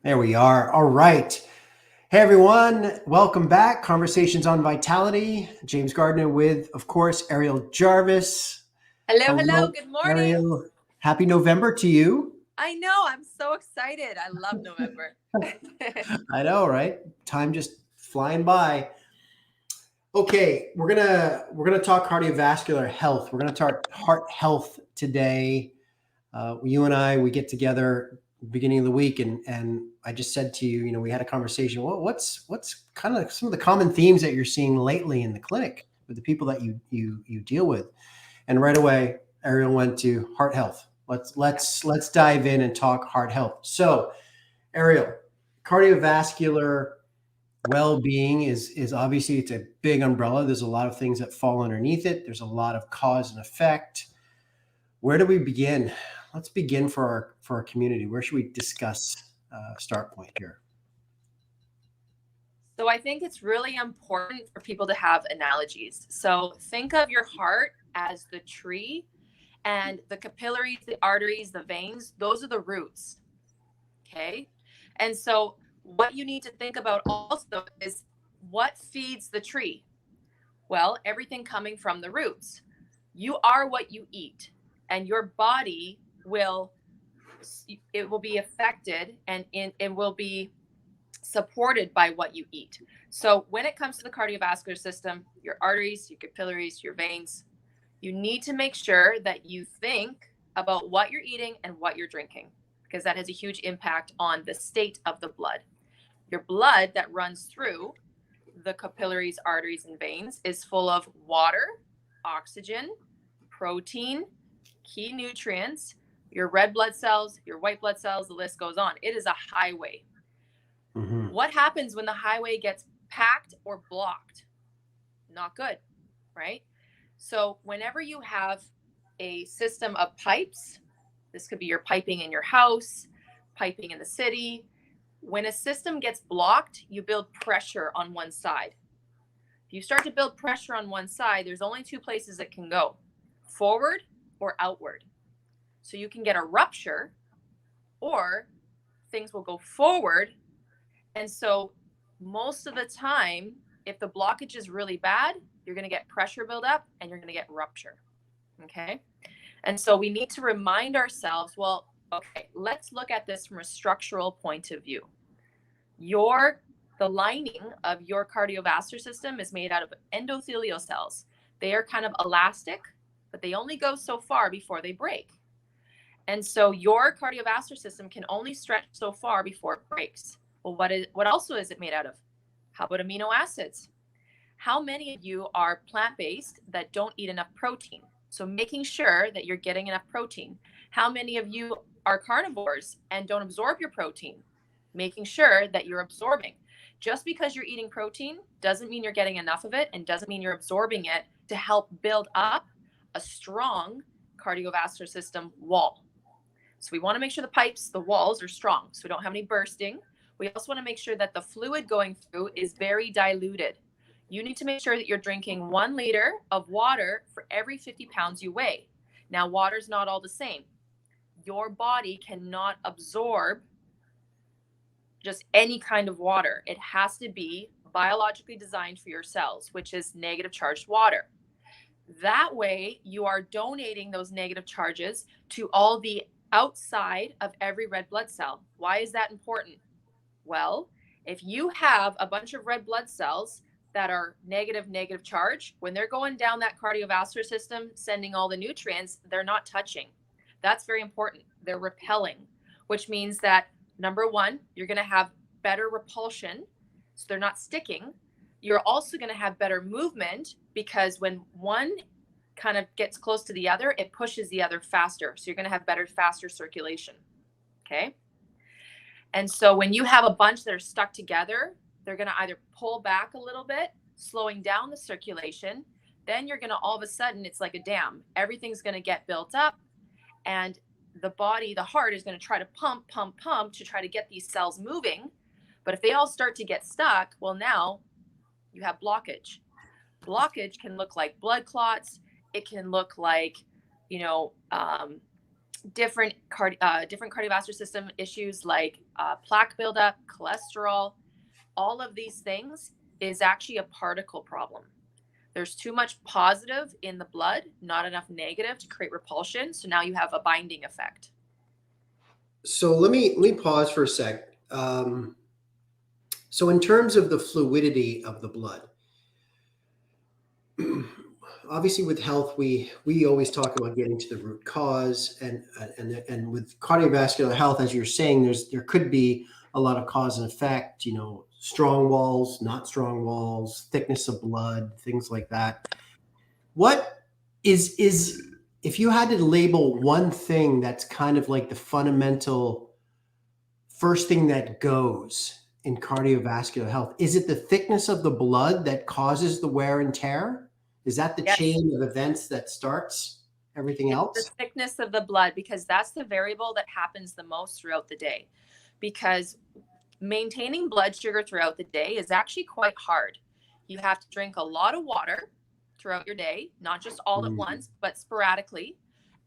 There we are. All right. Hey, everyone. Welcome back. Conversations on Vitality. James Gardner with, of course, Ariel Jarvis. Hello, hello. Hello, Good morning. Ariel. Happy November to you. I know. I'm so excited. I love November. I know, right? Time just flying by. Okay, we're gonna talk cardiovascular health. We're gonna talk heart health today. You and I, we get together beginning of the week, and I just said to you, we had a conversation. Well, what's kind of some of the common themes that you're seeing lately in the clinic with the people that you deal with? And right away, Ariel went to heart health. Let's dive in and talk heart health. So, Ariel, cardiovascular well-being is obviously it's a big umbrella. There's a lot of things that fall underneath it. There's a lot of cause and effect. Where do we begin? Let's begin for our community. Where should we discuss start point here? So I think it's really important for people to have analogies. So think of your heart as the tree, and the capillaries, the arteries, the veins, those are the roots. Okay. And so what you need to think about also is what feeds the tree? Well, everything coming from the roots. You are what you eat, and your body will it will be affected, and it will be supported by what you eat. So when it comes to the cardiovascular system, your arteries, your capillaries, your veins, you need to make sure that you think about what you're eating and what you're drinking, because that has a huge impact on the state of the blood. Your blood that runs through the capillaries, arteries, and veins is full of water, oxygen, protein, key nutrients, your red blood cells, your white blood cells, the list goes on. It is a highway. Mm-hmm. What happens when the highway gets packed or blocked? Not good, right? So whenever you have a system of pipes, this could be your piping in your house, piping in the city. When a system gets blocked, you build pressure on one side. If you start to build pressure on one side, there's only two places it can go: forward or outward. So you can get a rupture, or things will go forward. And so most of the time, if the blockage is really bad, you're going to get pressure buildup and you're going to get rupture. Okay. And so we need to remind ourselves, well, okay, let's look at this from a structural point of view. The lining of your cardiovascular system is made out of endothelial cells. They are kind of elastic, but they only go so far before they break. And so your cardiovascular system can only stretch so far before it breaks. Well, what also is it made out of? How about amino acids? How many of you are plant-based that don't eat enough protein? So making sure that you're getting enough protein. How many of you are carnivores and don't absorb your protein? Making sure that you're absorbing. Just because you're eating protein doesn't mean you're getting enough of it, and doesn't mean you're absorbing it to help build up a strong cardiovascular system wall. So we want to make sure the pipes, the walls are strong, so we don't have any bursting. We also want to make sure that the fluid going through is very diluted. You need to make sure that you're drinking 1 liter of water for every 50 pounds you weigh. Now, water's not all the same. Your body cannot absorb just any kind of water. It has to be biologically designed for your cells, which is negative charged water. That way, you are donating those negative charges to all the outside of every red blood cell. Why is that important? Well, if you have a bunch of red blood cells that are negative charge, when they're going down that cardiovascular system, sending all the nutrients, they're not touching. That's very important. They're repelling, which means that number one, you're going to have better repulsion. So they're not sticking. You're also going to have better movement, because when one kind of gets close to the other, it pushes the other faster. So you're going to have better, faster circulation. Okay. And so when you have a bunch that are stuck together, they're going to either pull back a little bit, slowing down the circulation. Then you're going to, all of a sudden, it's like a dam. Everything's going to get built up, and the body, the heart, is going to try to pump to try to get these cells moving. But if they all start to get stuck, well, now you have blockage. Blockage can look like blood clots. It can look like, different cardiovascular system issues like plaque buildup, cholesterol. All of these things is actually a particle problem. There's too much positive in the blood, not enough negative to create repulsion. So now you have a binding effect. So let me pause for a sec. So in terms of the fluidity of the blood, obviously with health, we always talk about getting to the root cause, and with cardiovascular health, as you're saying, there could be a lot of cause and effect. You know, strong walls, not strong walls, thickness of blood, things like that. What is if you had to label one thing that's kind of like the fundamental first thing that goes in cardiovascular health, is it the thickness of the blood that causes the wear and tear? Is that the Yes. chain of events that starts everything It's the else? thickness of the blood, because that's the variable that happens the most throughout the day. Because maintaining blood sugar throughout the day is actually quite hard. You have to drink a lot of water throughout your day, not just all at Mm, once, but sporadically.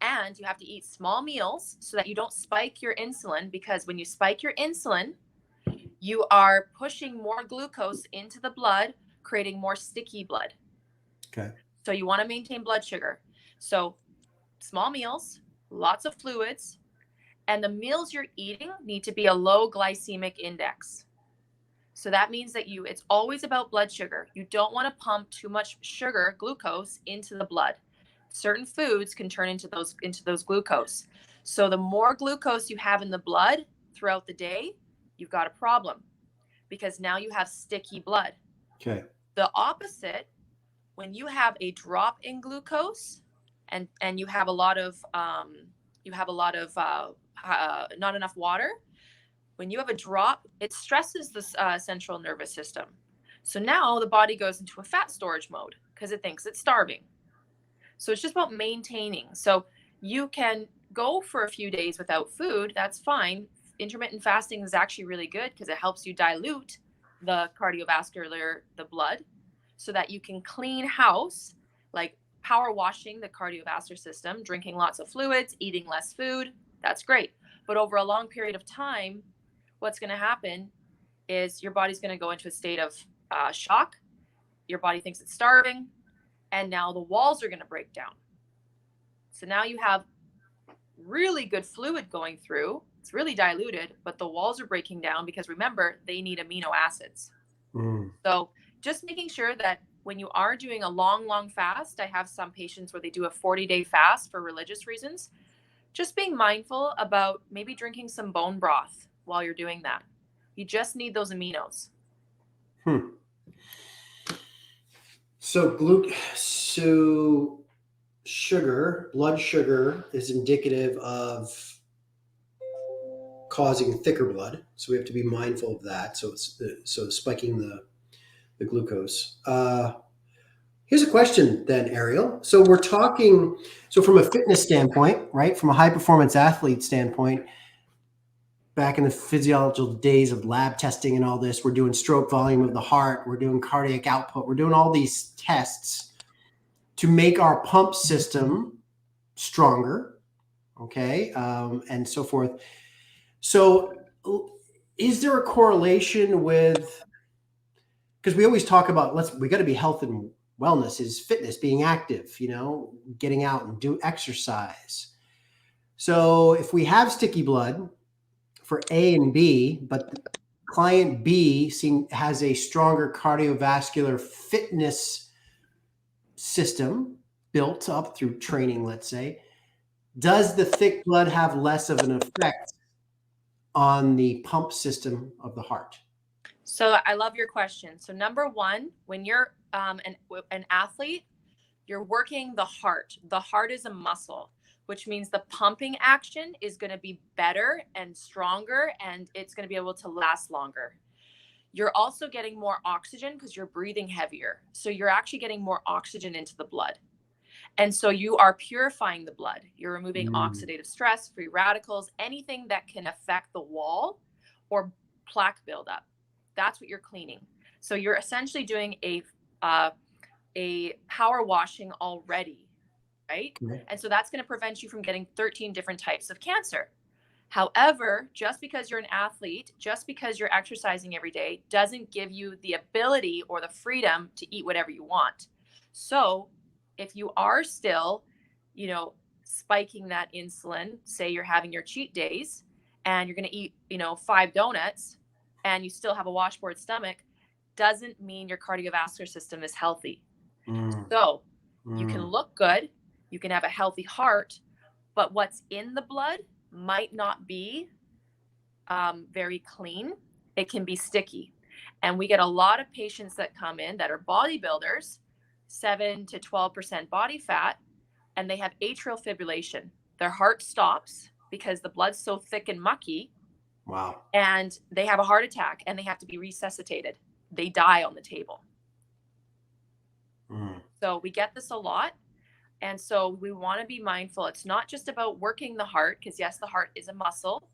And you have to eat small meals so that you don't spike your insulin, because when you spike your insulin, you are pushing more glucose into the blood, creating more sticky blood. okay. So you want to maintain blood sugar. So small meals, lots of fluids, and the meals you're eating need to be a low glycemic index. So that means that it's always about blood sugar. You don't want to pump too much sugar, glucose into the blood. Certain foods can turn into those glucose. So the more glucose you have in the blood throughout the day, you've got a problem, because now you have sticky blood. Okay. The opposite, when you have a drop in glucose and you have a lot of not enough water, when you have a drop, it stresses the central nervous system. So now the body goes into a fat storage mode because it thinks it's starving. So it's just about maintaining. So you can go for a few days without food. That's fine. Intermittent fasting is actually really good because it helps you dilute the blood, so that you can clean house, like power washing the cardiovascular system, drinking lots of fluids, eating less food. That's great. But over a long period of time, what's going to happen is your body's going to go into a state of shock. Your body thinks it's starving, and now the walls are going to break down. So now you have really good fluid going through. It's really diluted, but the walls are breaking down because remember, they need amino acids. Mm. So just making sure that when you are doing a long fast, I have some patients where they do a 40-day fast for religious reasons, just being mindful about maybe drinking some bone broth while you're doing that. You just need those aminos. So sugar, blood sugar is indicative of causing thicker blood. So we have to be mindful of that. So spiking the glucose. Here's a question then, Ariel. So we're talking, so from a fitness standpoint, right? From a high performance athlete standpoint, back in the physiological days of lab testing and all this, we're doing stroke volume of the heart, we're doing cardiac output, we're doing all these tests to make our pump system stronger, okay, and so forth. So is there a correlation with, because we always talk about we got to be health and wellness is fitness, being active, getting out and do exercise. So if we have sticky blood for A and B, but client B has a stronger cardiovascular fitness system built up through training, let's say, does the thick blood have less of an effect on the pump system of the heart? So I love your question. So number one, when you're an athlete, you're working the heart. The heart is a muscle, which means the pumping action is going to be better and stronger, and it's going to be able to last longer. You're also getting more oxygen because you're breathing heavier. So you're actually getting more oxygen into the blood. And so you are purifying the blood. You're removing oxidative stress, free radicals, anything that can affect the wall or plaque buildup. That's what you're cleaning. So you're essentially doing a power washing already. right? Okay. And so that's going to prevent you from getting 13 different types of cancer. However, just because you're an athlete, just because you're exercising every day, doesn't give you the ability or the freedom to eat whatever you want. So if you are still, you know, spiking that insulin, say you're having your cheat days and you're going to eat, 5 donuts and you still have a washboard stomach, doesn't mean your cardiovascular system is healthy. Mm, So you can mm, look good, you can have a healthy heart, but what's in the blood might not be very clean. It can be sticky. And we get a lot of patients that come in that are bodybuilders, 7 to 12% body fat, and they have atrial fibrillation. Their heart stops because the blood's so thick and mucky, wow. and they have a heart attack and they have to be resuscitated. They die on the table. Mm, So we get this a lot. And so we want to be mindful. It's not just about working the heart, because yes, the heart is a muscle,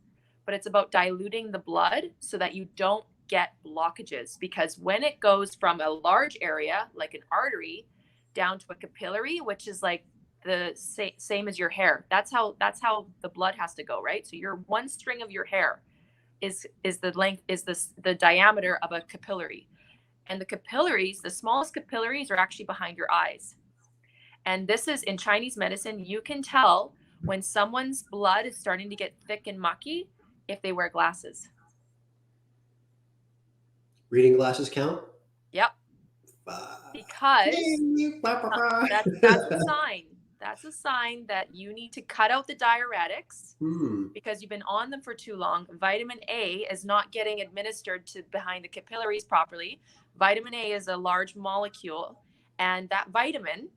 but it's about diluting the blood so that you don't get blockages. Because when it goes from a large area, like an artery, down to a capillary, which is like the same as your hair, that's how the blood has to go, right? So your one string of your hair is the length, is the diameter of a capillary. And the capillaries, the smallest capillaries, are actually behind your eyes. And this is in Chinese medicine, you can tell when someone's blood is starting to get thick and mucky if they wear glasses. reading glasses count? Yep. Uh, Because yay, bah, bah, bah. that's a sign. That's a sign that you need to cut out the diuretics Hmm. because you've been on them for too long. Vitamin A is not getting administered to behind the capillaries properly. Vitamin A is a large molecule, and that vitamin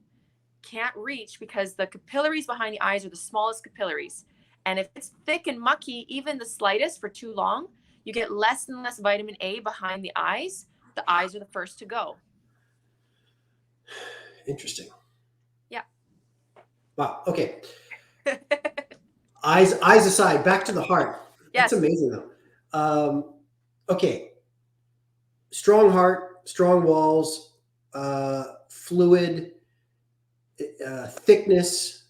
can't reach because the capillaries behind the eyes are the smallest capillaries. And if it's thick and mucky, even the slightest for too long, you get less and less vitamin A behind the eyes. The eyes are the first to go. Interesting. Yeah. Wow. Okay. Eyes aside, back to the heart. That's Yes. amazing though. Okay. Strong heart, strong walls, fluid, thinness.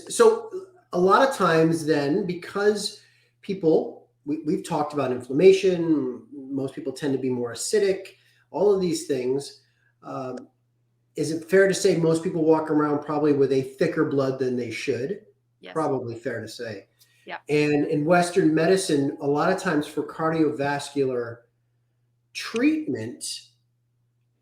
So a lot of times then, because we've talked about inflammation, most people tend to be more acidic, all of these things. Is it fair to say most people walk around probably with a thicker blood than they should? Yes. Probably fair to say. Yeah. And in Western medicine, a lot of times for cardiovascular treatment,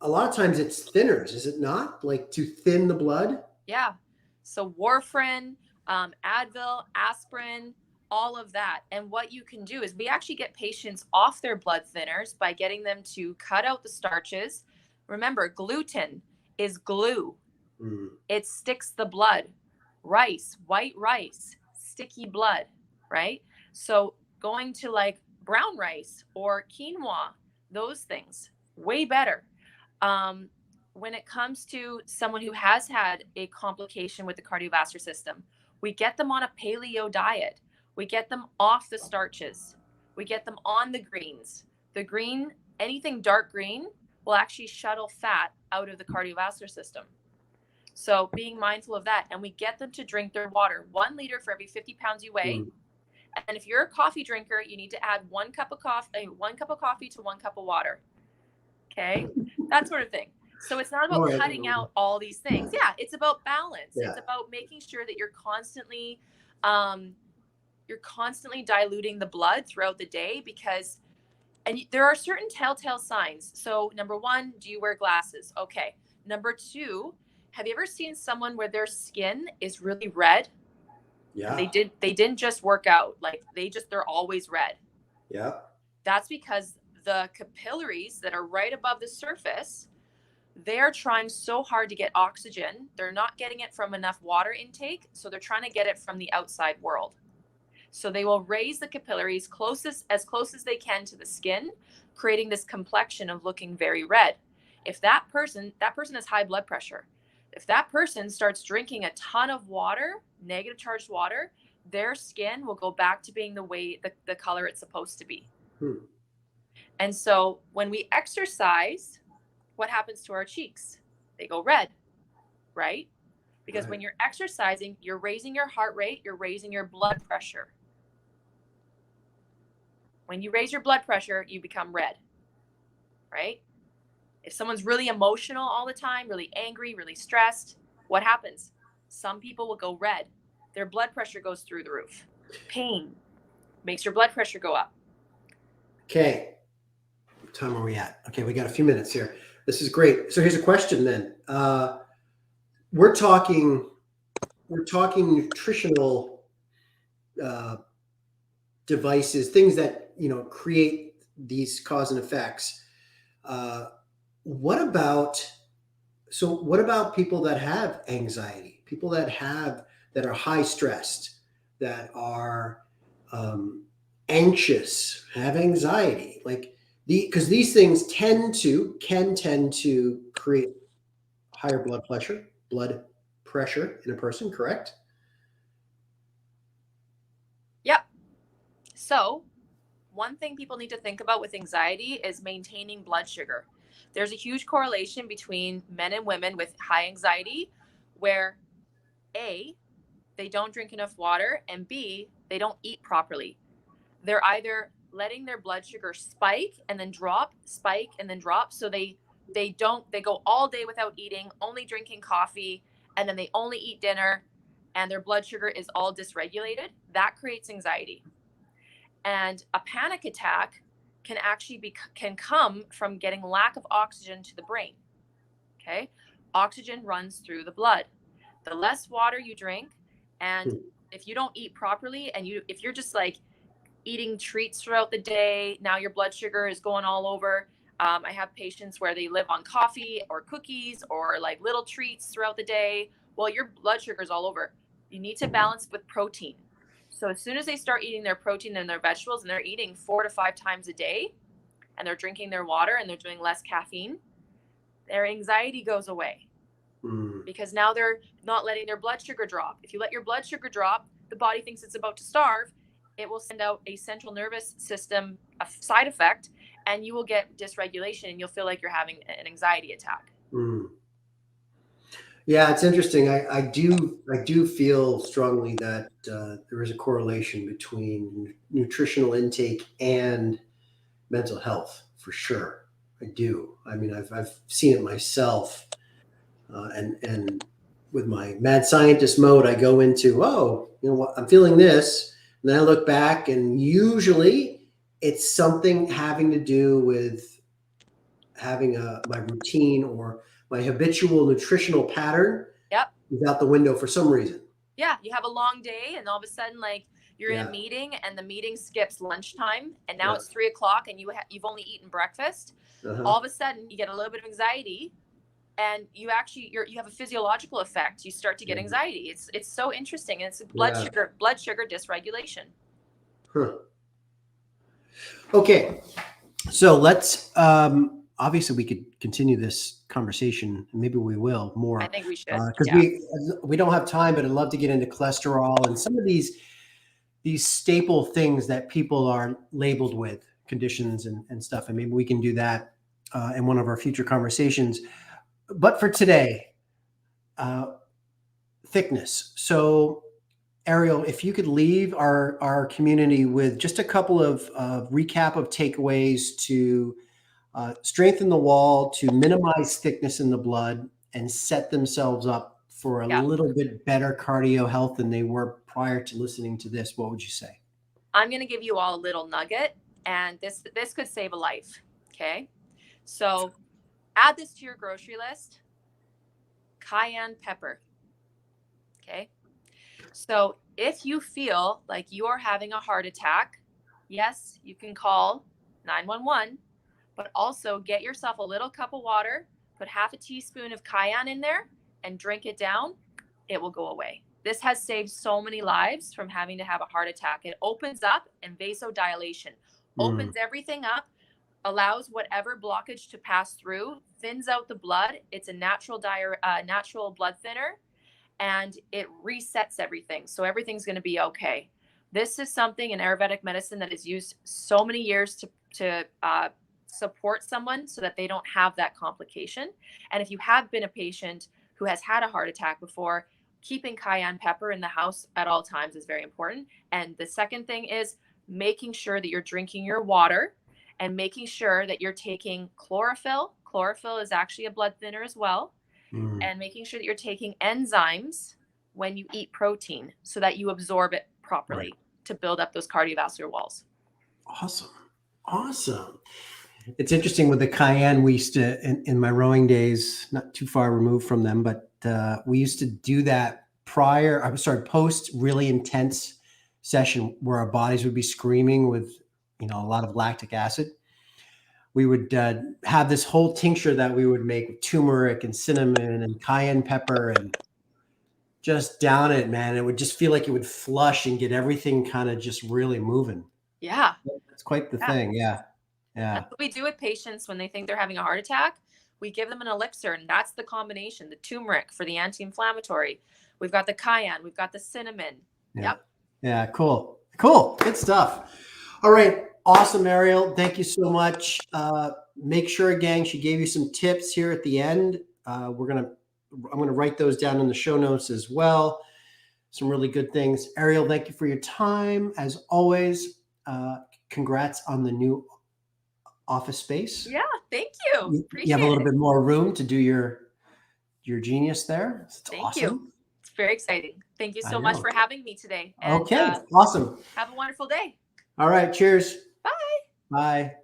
a lot of times it's thinners, is it not? Like to thin the blood? Yeah. So warfarin, Advil, aspirin, all of that. And what you can do is we actually get patients off their blood thinners by getting them to cut out the starches. Remember, gluten is glue. Mm. It sticks the blood. Rice, white rice, sticky blood, right? So going to like brown rice or quinoa, those things, way better. When it comes to someone who has had a complication with the cardiovascular system, we get them on a paleo diet. We get them off the starches. We get them on the greens. The green, anything dark green, will actually shuttle fat out of the cardiovascular system. So being mindful of that, and we get them to drink their water, 1 liter for every 50 pounds you weigh. Mm. And if you're a coffee drinker, you need to add 1 cup of coffee to 1 cup of water. Okay, that sort of thing. So it's not about cutting out all these things. Yeah, it's about balance. Yeah. It's about making sure that you're constantly diluting the blood throughout the day, because there are certain telltale signs. So number 1, do you wear glasses? Okay. Number 2, have you ever seen someone where their skin is really red? Yeah. And they didn't just work out, like they're always red. Yeah. That's because the capillaries that are right above the surface, they're trying so hard to get oxygen. They're not getting it from enough water intake, so they're trying to get it from the outside world. So they will raise the capillaries as close as they can to the skin, creating this complexion of looking very red. If that person has high blood pressure, if that person starts drinking a ton of water, negative charged water, their skin will go back to being the color it's supposed to be. Hmm. And so when we exercise, what happens to our cheeks? They go red, right? Because when Right. you're exercising, you're raising your heart rate, you're raising your blood pressure. When you raise your blood pressure, you become red, right? If someone's really emotional all the time, really angry, really stressed, what happens? Some people will go red. Their blood pressure goes through the roof. Pain makes your blood pressure go up. Okay. What time are we at? Okay, we got a few minutes here. This is great. So here's a question then. We're talking nutritional uh, devices, things that create these cause and effects. Uh, what about what about people that have anxiety, people that are high stressed, that are um, anxious, have anxiety, like because these things can tend to create higher blood pressure in a person, correct? Yep. So, one thing people need to think about with anxiety is maintaining blood sugar. There's a huge correlation between men and women with high anxiety, where A, they don't drink enough water, and B, they don't eat properly. They're either letting their blood sugar spike and then drop, spike and then drop. So they go all day without eating, only drinking coffee, and then they only eat dinner, and their blood sugar is all dysregulated. That creates anxiety. And a panic attack can come from getting lack of oxygen to the brain. Okay? Oxygen runs through the blood. The less water you drink, and Hmm. if you don't eat properly, and if you're just like eating treats throughout the day, now your blood sugar is going all over. I have patients where they live on coffee or cookies or like little treats throughout the day. Well, your blood sugar is all over. You need to balance with protein. So as soon as they start eating their protein and their vegetables, and they're eating 4 to 5 times a day, and they're drinking their water and they're doing less caffeine, their anxiety goes away, Hmm. because now they're not letting their blood sugar drop. If you let your blood sugar drop, the body thinks it's about to starve. It will send out a central nervous system side effect, and you will get dysregulation, and you'll feel like you're having an anxiety attack. Hmm. Yeah, it's interesting. I do feel strongly that there is a correlation between nutritional intake and mental health, for sure. I do. I mean, I've seen it myself, and with my mad scientist mode, I go into, oh, you know what, I'm feeling this, and then I look back, and usually it's something having to do with having my routine or my habitual nutritional pattern Yep. is out the window for some reason. Yeah, you have a long day, and all of a sudden, like, you're in a Yeah. meeting, and the meeting skips lunchtime, and now Yeah. it's 3 o'clock, and you've only eaten breakfast. Uh-huh. All of a sudden, you get a little bit of anxiety, and you have a physiological effect. You start to get Yeah. anxiety. It's so interesting. And it's Yeah. blood sugar dysregulation. Huh. Okay. So let's obviously we could continue this conversation, and maybe we will I more think we should. because Yeah. we don't have time, but I'd love to get into cholesterol and some of these staple things that people are labeled with conditions and stuff, and maybe we can do that in one of our future conversations. But for today, uh, thickness. So Ariel, if you could leave our community with just a couple of recap of takeaways to strengthen the wall, to minimize thickness in the blood, and set themselves up for a Yeah. little bit better cardio health than they were prior to listening to this, what would you say? I'm going to give you all a little nugget, and this could save a life. Okay. So add this to your grocery list: cayenne pepper. Okay. So if you feel like you are having a heart attack, yes, you can call 911, but also get yourself a little cup of water, put half a teaspoon of cayenne in there, and drink it down. It will go away. This has saved so many lives from having to have a heart attack. It opens up, and vasodilation Mm, opens everything up, allows whatever blockage to pass through, thins out the blood. It's a natural blood thinner, and it resets everything. So everything's going to be okay. This is something in Ayurvedic medicine that is used so many years to support someone so that they don't have that complication. And if you have been a patient who has had a heart attack before, keeping cayenne pepper in the house at all times is very important. And the second thing is making sure that you're drinking your water and making sure that you're taking chlorophyll. Chlorophyll is actually a blood thinner as well. And making sure that you're taking enzymes when you eat protein so that you absorb it properly to build up those cardiovascular walls. Awesome. Awesome. It's interesting with the cayenne. We used to, in my rowing days, not too far removed from them, but we used to do that post really intense session where our bodies would be screaming with, a lot of lactic acid. We would have this whole tincture that we would make with turmeric and cinnamon and cayenne pepper and just down it, man. It would just feel like it would flush and get everything kind of just really moving. Yeah. It's quite the thing. Yeah. Yeah. That's what we do with patients when they think they're having a heart attack. We give them an elixir, and that's the combination, the turmeric for the anti-inflammatory. We've got the cayenne. We've got the cinnamon. Yeah. Yep. Yeah. Cool. Good stuff. All right. Awesome, Ariel. Thank you so much. Make sure, gang, she gave you some tips here at the end. I'm going to write those down in the show notes as well. Some really good things. Ariel, thank you for your time. As always, congrats on the new office space. Yeah. Thank you. You have a little bit more room to do your genius there. It's Thank awesome. you. It's very exciting. Thank you so much for having me today. And, okay. Awesome. Have a wonderful day. All right. Cheers. Bye. Bye.